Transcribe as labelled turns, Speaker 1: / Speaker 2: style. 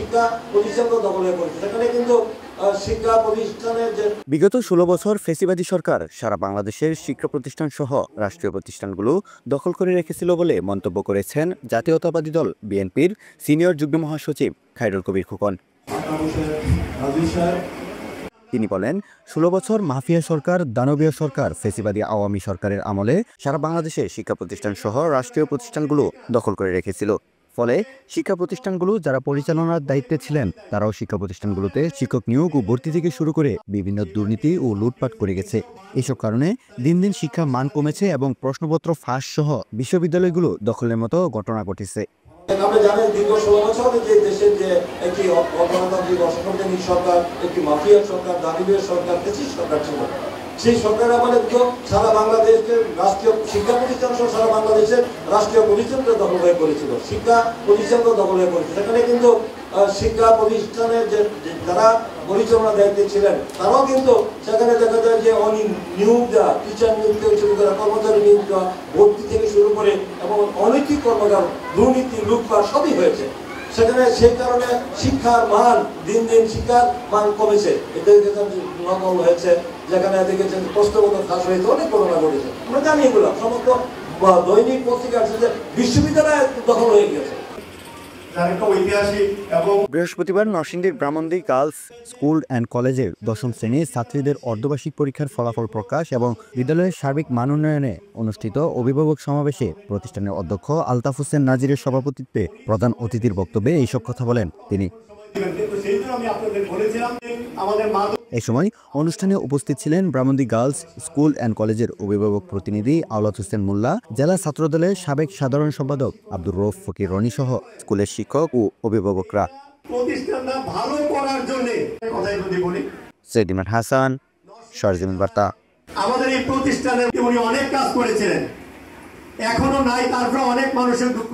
Speaker 1: শিক্ষা প্রতিষ্ঠানগুলো দখল হয়ে পড়েছে। সেখানে কিন্তু শিক্ষা প্রতিষ্ঠানের যে
Speaker 2: বিগত ১৬ বছর ফ্যাসিবাদী সরকার সারা বাংলাদেশের শিক্ষা প্রতিষ্ঠান সহ রাষ্ট্রীয় প্রতিষ্ঠানগুলো দখল করে রেখেছিল বলে মন্তব্য করেছেন জাতীয়তাবাদী দল বিএনপির সিনিয়র যুগ্ম মহাসচিব খায়রুল কবির খোকন। তিনি বলেন, ১৬ বছর মাফিয়া সরকার, দানবীয় সরকার, ফ্যাসিবাদী আওয়ামী সরকারের আমলে সারা বাংলাদেশে শিক্ষা প্রতিষ্ঠান সহ রাষ্ট্রীয় প্রতিষ্ঠানগুলো দখল করে রেখেছিল। ফলে শিক্ষা প্রতিষ্ঠানগুলো যারা পরিচালনার দায়িত্বে ছিলেন তারাও শিক্ষা প্রতিষ্ঠানগুলোতে শিক্ষক নিয়োগ ও ভর্তি থেকে শুরু করে বিভিন্ন দুর্নীতি ও লুটপাট করে গেছে। এসব কারণে দিন দিন শিক্ষার মান কমেছে এবং প্রশ্নপত্র ফাঁস সহ বিশ্ববিদ্যালয়গুলো দখলের মতো ঘটনা ঘটেছে।
Speaker 1: আমরা জানি দীর্ঘ ১৬ বছর যে দেশের যে একটি অগণতান্ত্রিক অসাংবিধানিক সরকার, একটি মাফিয়া সরকার, দানবীয় সরকার, ফ্যাসিস্ট সরকার ছিল। সেই সরকারের আমলে তো সারা বাংলাদেশের রাষ্ট্রীয় শিক্ষা প্রতিষ্ঠান সহ সারা বাংলাদেশের রাষ্ট্রীয় প্রতিষ্ঠানগুলো দখল হয়ে পড়েছিল, শিক্ষা প্রতিষ্ঠানগুলো দখল হয়ে পড়েছিল। সেখানে কিন্তু শিক্ষা প্রতিষ্ঠানের যে যারা পরিচালনার দায়িত্বে ছিলেন তারাও কিন্তু সেখানে দেখা যায় যে নিয়োগ দেওয়া, টিচার নিয়োগ থেকে শুরু করে, কর্মচারী নিয়োগ দেওয়া, ভর্তি থেকে শুরু করে এবং অনৈতিক কর্মকাণ্ড, দুর্নীতি, লুটপাট সবই হয়েছে সেখানে। সেই কারণে শিক্ষার মান দিন দিন শিক্ষার মান কমেছে। এতে নকল হয়েছে, যেখানে দেখেছেন প্রশ্নপত্র ফাঁস হয়েছে, অনেক ঘটনা ঘটেছে। আমরা জানি এগুলো সমস্ত দৈনিক পত্রিকা আছে যে বিশ্ববিদ্যালয় দখল হয়ে গেছে।
Speaker 2: বৃহস্পতিবার নরসিংদীর ব্রাহ্মণদী গার্লস স্কুল অ্যান্ড কলেজের ১০ম শ্রেণীর ছাত্রীদের অর্ধবার্ষিক পরীক্ষার ফলাফল প্রকাশ এবং বিদ্যালয়ের সার্বিক মান উন্নয়নে অনুষ্ঠিত অভিভাবক সমাবেশে প্রতিষ্ঠানের অধ্যক্ষ আলতাফ হোসেন নাজিরের সভাপতিত্বে প্রধান অতিথির বক্তব্যে এইসব কথা বলেন তিনি। এ সময় অনুষ্ঠানে উপস্থিত ছিলেন ব্রাহ্মণদী গার্লস স্কুল অ্যান্ড কলেজের অভিভাবক প্রতিনিধি আওলাদ হোসেন মোল্লা, জেলা ছাত্রদলের সাবেক সাধারণ সম্পাদক আব্দুর রউফ ফকির রনি সহ স্কুলের শিক্ষক ও অভিভাবকরা। সেলিমান হাসান, সরজমিন বার্তা।
Speaker 3: আমাদের এই প্রতিষ্ঠানে উনি অনেক কাজ করেছিলেন, এখনো নাই, তারপর অনেক মানুষের দুঃখ